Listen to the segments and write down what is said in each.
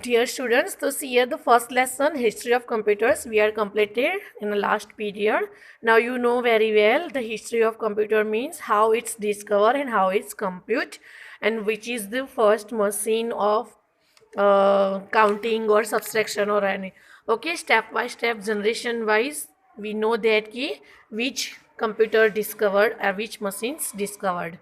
Dear students, so see here the first lesson, history of computers. We are completed in the last period. Now you know very well the history of computer means how it's discovered and how it's compute, and which is the first machine of counting or subtraction or any. Okay, step by step, generation wise, we know that ki which computer discovered or which machines discovered.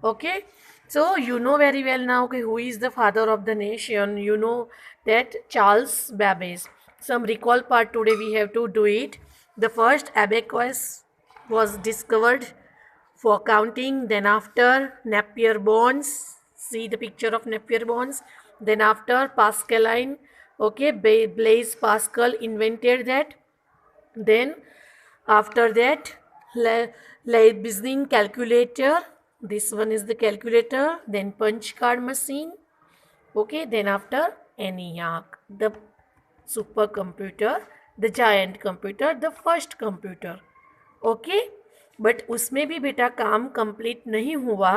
Okay, so you know very well now okay, who is the father of the nation. You know that Charles Babbage. Some recall part today we have to do it. The first abacus was discovered for counting. Then after Napier bonds, see the picture of Napier bonds. Then after Pascaline, okay, Blaise Pascal invented that. Then after that, Leibniz calculator. This one is the calculator. Then punch card machine. Okay. Then after ENIAC, the supercomputer, the giant computer, the first computer. Okay but उसमें भी बेटा काम complete नहीं हुआ.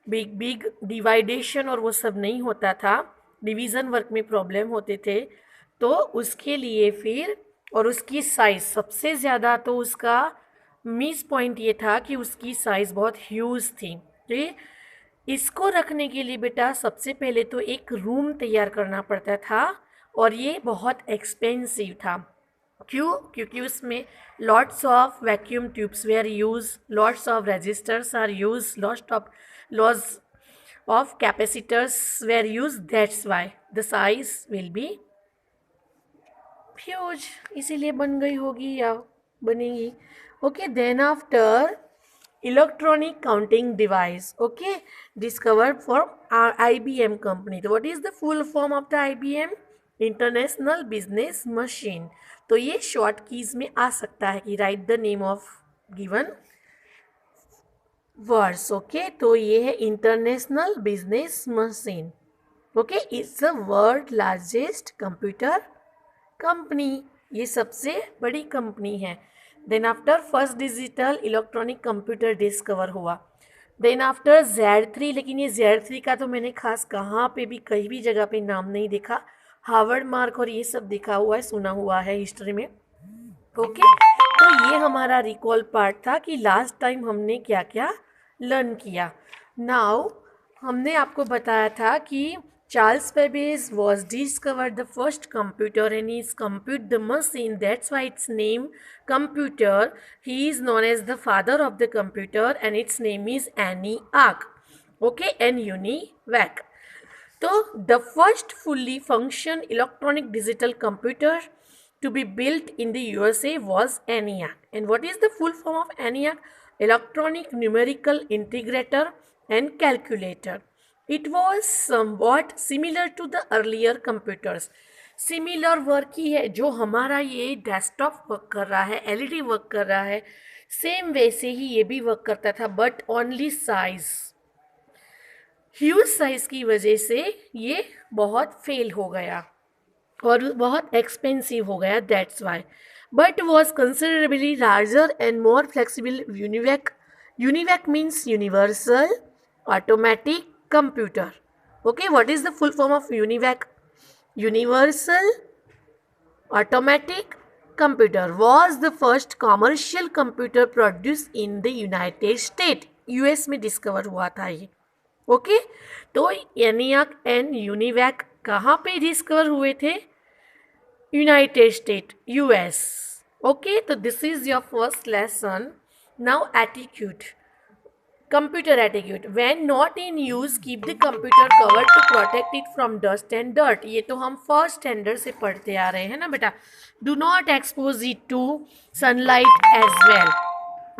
Big big डिवाइडेशन और वो सब नहीं होता था. डिवीज़न वर्क में प्रॉब्लम होते थे. तो उसके लिए फिर और उसकी साइज़ सबसे ज़्यादा तो उसका मिस पॉइंट ये था कि उसकी साइज़ बहुत ह्यूज थी. तो ये इसको रखने के लिए बेटा सबसे पहले तो एक रूम तैयार करना पड़ता था और ये बहुत एक्सपेंसिव था. क्यों? क्योंकि उसमें lots of vacuum tubes were use, lots of registers are use, lots of capacitors were use. That's why the size will be huge. इसीलिए बन गई होगी या बनेगी. Okay, then after electronic counting device, okay, discovered from our IBM company. So what is the full form of the IBM? International Business Machine. तो ये short keys में आ सकता है कि write the name of given words. Okay, तो ये है international business machine. Okay, it's the world largest computer company. ये सबसे बड़ी कंपनी है. Then after first digital electronic computer discover हुआ. देन आफ्टर Z3, लेकिन ये Z3 का तो मैंने खास कहाँ पे भी कहीं भी जगह पे नाम नहीं देखा. हार्वर्ड मार्क और ये सब दिखा हुआ है, सुना हुआ है हिस्ट्री में. ओके, तो ये हमारा रिकॉल पार्ट था कि लास्ट टाइम हमने क्या क्या लर्न किया. नाउ हमने आपको बताया था कि Charles Babbage was discovered the first computer and is compute the machine. That's why its name computer. He is known as the father of the computer and its name is ENIAC. Okay, and UNIVAC. So the first fully function electronic digital computer to be built in the USA was ENIAC. And what is the full form of ENIAC? Electronic Numerical Integrator and Calculator. It was somewhat similar to the earlier computers. Similar work ही है. जो हमारा ये desktop work कर रहा है, LED work कर रहा है, सेम वैसे ही ये भी वर्क करता था. But only size, huge size की वजह से ये बहुत फेल हो गया और बहुत एक्सपेंसिव हो गया. That's why. But was considerably larger and more flexible. UNIVAC means universal automatic computer. Okay, what is the full form of UNIVAC? Universal Automatic Computer was the first commercial computer produced in the United States. US में discover हुआ था ये. Okay, तो ENIAC and UNIVAC कहाँ पे discover हुए थे? United state, US. Okay, तो this is your first lesson. Now attitude. Computer etiquette. When not in use, keep the computer covered to protect it from dust and dirt. ये तो हम first standard से पढ़ते आ रहे हैं ना बेटा. Do not expose it to sunlight as well.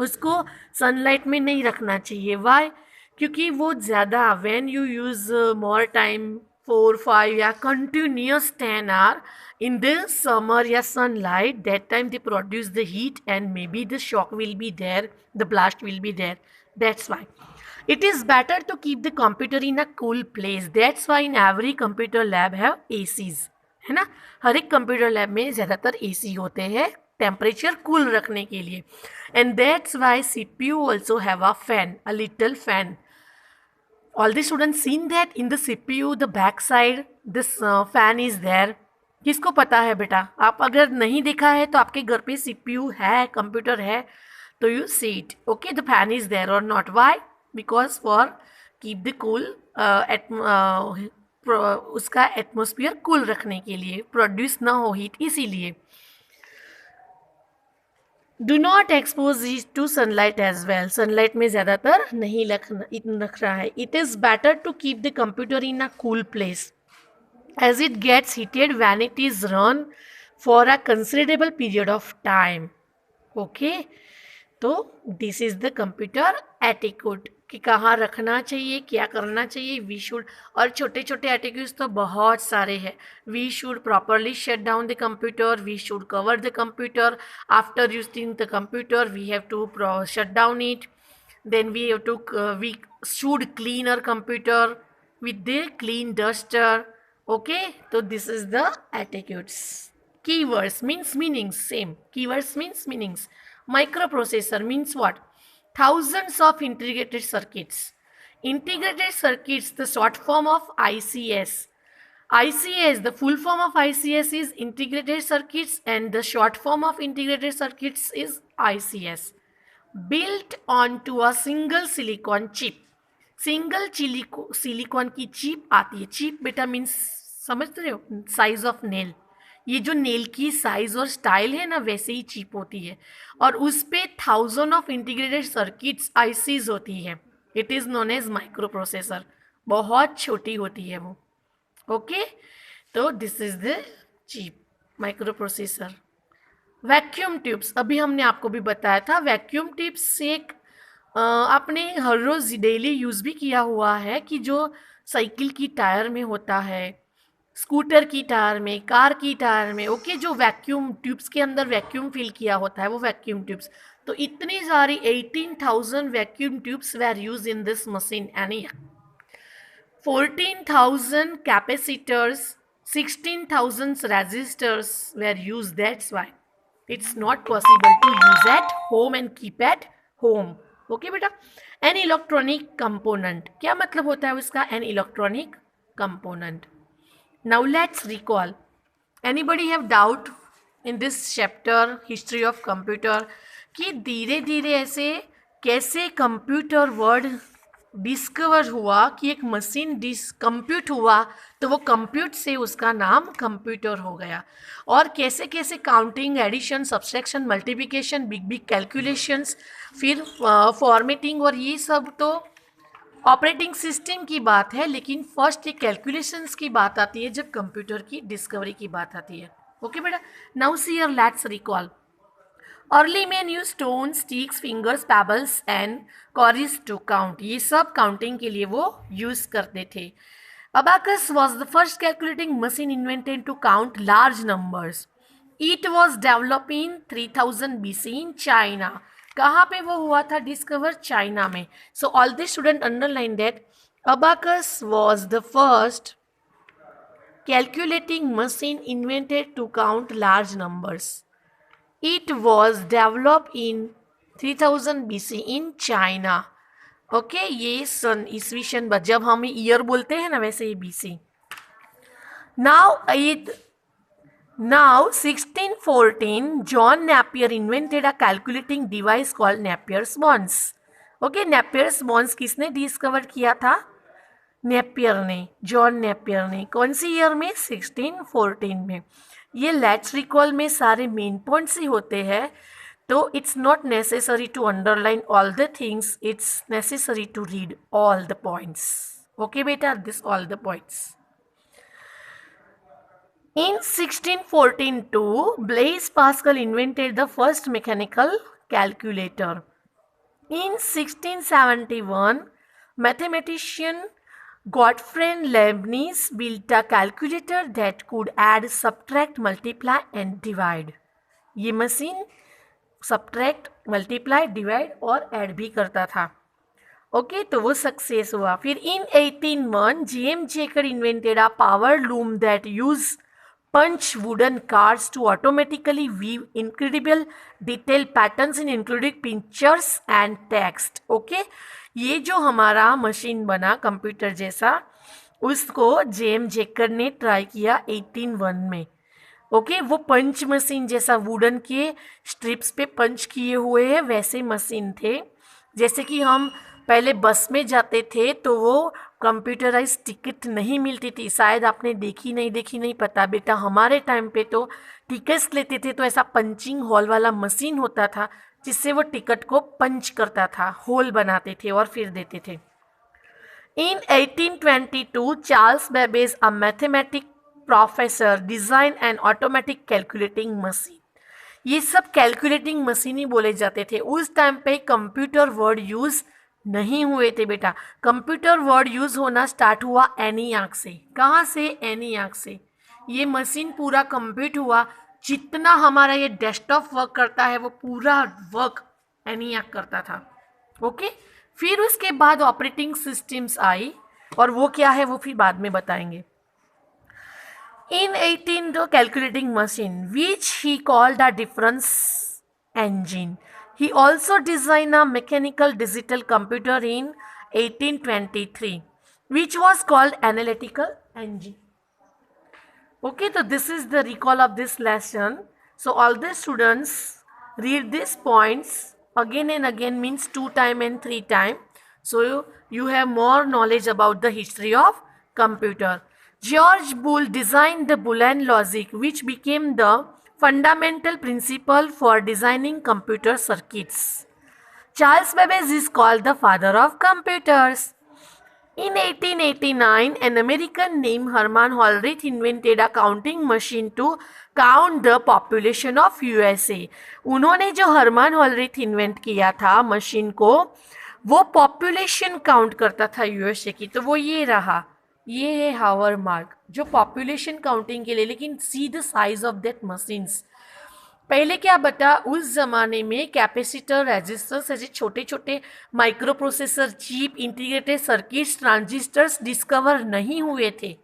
उसको सनलाइट में नहीं रखना चाहिए. Why? क्योंकि वो ज़्यादा when you use more time 4-5 या continuous 10 hour in the summer या sunlight, that time they produce the heat and maybe the shock will be there, the blast will be there. That's why it is better to keep the computer in a cool place. That's why in every computer lab have ACs, है ना. हर एक computer lab में ज़्यादातर AC होते हैं temperature cool रखने के लिए. And that's why CPU also have a fan, a little fan. All the students seen that in the CPU the back side this fan is there. किसको पता है बेटा? आप अगर नहीं देखा है तो आपके घर पे CPU है, कंप्यूटर है, तो you see it. Okay, the fan is there or not? Why? Because for keep the cool उसका एटमोसफियर कूल रखने के लिए, प्रोड्यूस ना हो हीट, इसीलिए. Do not expose it to sunlight as well. Sunlight में ज़्यादातर नहीं रख रहा है. It is better to keep the computer in a cool place as it gets heated when it is run for a considerable period of time. Okay, तो this is the computer etiquette कि कहाँ रखना चाहिए, क्या करना चाहिए. We should, और छोटे छोटे एटिक्यूट्स तो बहुत सारे हैं. We should properly shut down the computer, we should cover the computer. After using the computer we have to shut down it. Then we have to we should clean our computer with the clean duster. Okay, so this is the attitudes. Keywords means meanings, same. Keywords means meanings. Microprocessor means what? Thousands of integrated circuits. Integrated circuits, the short form of ICS. ICS, the full form of ICS is integrated circuits, and the short form of integrated circuits is ICS. Built onto a single silicon chip. Single silicon की chip आती है. Chip बेटा means समझ रहे हो, size of nail. ये जो nail की साइज और स्टाइल है ना, वैसे ही चिप होती है, और उस पे thousand of integrated circuits ICs होती है. It is known as micro processor. बहुत छोटी होती है वो. ओके, तो this is the chip, micro processor. Vacuum tubes, अभी हमने आपको भी बताया था. वैक्यूम ट्यूब्स एक आपने हर रोज़ डेली यूज़ भी किया हुआ है कि जो साइकिल की टायर में होता है, स्कूटर की टायर में, कार की टायर में. ओके, जो वैक्यूम ट्यूब्स के अंदर वैक्यूम फिल किया होता है वो वैक्यूम ट्यूब्स. तो इतनी सारी 18,000 vacuum tubes were use in this machine. Any 14,000 capacitors, 16,000 resistors were use. That's why it's not possible to use at home and keep at home. Okay बेटा. एन इलेक्ट्रॉनिक कंपोनेंट, क्या मतलब होता है उसका? An electronic component. Now let's recall. Anybody have doubt in this chapter history of computer कि धीरे धीरे ऐसे कैसे कंप्यूटर वर्ड डिस्कवर हुआ, कि एक मशीन कंप्यूट हुआ तो वो कंप्यूट से उसका नाम कंप्यूटर हो गया. और कैसे कैसे counting, addition, subtraction, multiplication, big big calculations, फिर फॉर्मेटिंग, और ये सब तो ऑपरेटिंग सिस्टम की बात है. लेकिन फर्स्ट ये कैलकुलेशंस की बात आती है जब कंप्यूटर की डिस्कवरी की बात आती है. ओके बेटा. Now see here let's recall. Early man use stone, sticks, fingers, pebbles and cowries to count. ये सब काउंटिंग के लिए वो यूज करते थे. Abacus was the first calculating machine invented to count large numbers. It was develop in 3000 BC in China. कहाँ पे वो हुआ था डिस्कवर? चाइना में. So all the student underline that abacus was the first calculating machine invented to count large numbers. It was developed in 3000 BC in China. Okay, ये सन ईस्वी सन, जब हम ईयर बोलते हैं ना वैसे ये BC. Now 1614 John Napier invented a calculating device called Napier's bonds. Okay, Napier's bonds किसने डिस्कवर किया था? नेपियर ने, जॉन नेपियर ने. कौन सी ईयर में? 1614 में. ये लेट्स रिकॉल में सारे मेन पॉइंट्स ही होते हैं, तो it's not necessary to underline all the things, it's necessary to read all the points. Okay बेटा, this all the points. In 1614 Blaise Pascal invented the first mechanical calculator. In 1671 mathematician Gottfried Leibniz built a calculator that could add, subtract, multiply and divide. ये machine subtract, multiply, divide और add भी करता था. Okay, तो वो success हुआ. फिर in 1801 J.M. Jacob invented a power loom that used punch wooden cards to automatically weave incredible detailed patterns in including pictures and text. Okay, ये जो हमारा मशीन बना कंप्यूटर जैसा, उसको जेम जेकर ने ट्राई किया 1801 में। ओके, वो पंच मशीन जैसा वुडन के स्ट्रिप्स पे पंच किए हुए हैं वैसे मशीन थे। जैसे कि हम पहले बस में जाते थे तो वो कंप्यूटराइज टिकट नहीं मिलती थी, शायद आपने देखी नहीं पता बेटा। हमारे टाइम पे तो टिकट्स लेते थे तो ऐसा पंचिंग हॉल वाला मशीन होता था जिससे वो टिकट को पंच करता था, होल बनाते थे और फिर देते थे। In 1822, Charles Babbage, a mathematics professor, designed an automatic calculating machine. ये सब कैलकुलेटिंग मशीन ही बोले जाते थे। उस टाइम पे कंप्यूटर वर्ड यूज नहीं हुए थे बेटा। कंप्यूटर वर्ड यूज होना स्टार्ट हुआ एनियाक से। कहाँ से? एनियाक से। ये मशीन पूरा कंप्लीट हुआ, जितना हमारा ये डेस्कटॉप वर्क करता है वो पूरा वर्क एनियाक करता था। ओके, फिर उसके बाद ऑपरेटिंग सिस्टम्स आई, और वो क्या है वो फिर बाद में बताएंगे। In 18, the calculating machine, which he called a difference engine. He also designed a mechanical digital computer in 1823, which was called analytical engine. Okay, so this is the recall of this lesson. So all the students read these points again and again, means 2 times and 3 times. So you have more knowledge about the history of computer. George Boole designed the Boolean logic, which became the fundamental principle for designing computer circuits. Charles Babbage is called the father of computers. In 1889, an American named Herman Hollerith invented a counting machine to count the population of USA. उन्होंने जो Harman Hollerith invent किया था machine को, वो population count करता था USA की। तो वो ये रहा, ये है हावर मार्क जो पॉपुलेशन काउंटिंग के लिए। लेकिन see the size of that machines. पहले क्या बता, उस जमाने में कैपेसिटर, रेजिस्टर्स, ऐसे छोटे छोटे micro processor, chip, integrated circuits, transistors discover नहीं हुए थे।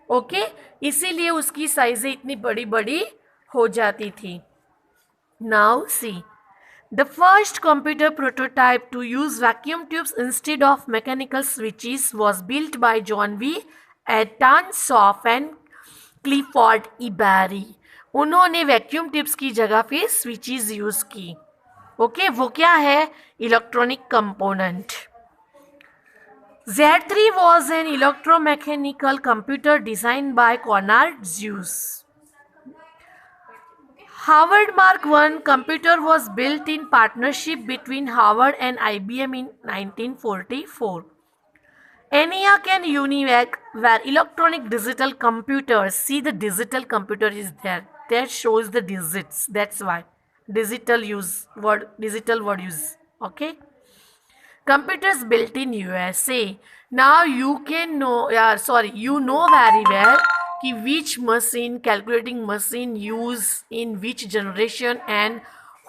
ओके, इसीलिए उसकी साइजें इतनी बड़ी बड़ी हो जाती थी। Now see, the first computer prototype to use vacuum tubes instead of mechanical switches was built by John V. Etansoff and Clifford E. Barry. उन्होंने वैक्यूम ट्यूब्स की जगह पे स्विचेस यूज की। ओके, वो क्या है? Electronic component. Z3 was an electromechanical computer designed by Conrad Zuse. Harvard Mark I computer was built in partnership between Harvard and IBM in 1944. ENIAC and UNIVAC were electronic digital computers. See, the digital computer is there. That shows the digits. That's why digital word use. Okay. Computers built in USA. Now you can know. You know very well कि which machine, calculating machine used in which generation and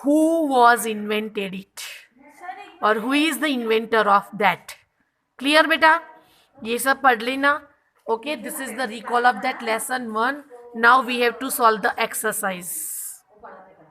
who was invented it, or who is the inventor of that. Clear बेटा? ये सब पढ़ लेना. Okay, this is the recall of that lesson 1. Now we have to solve the exercise.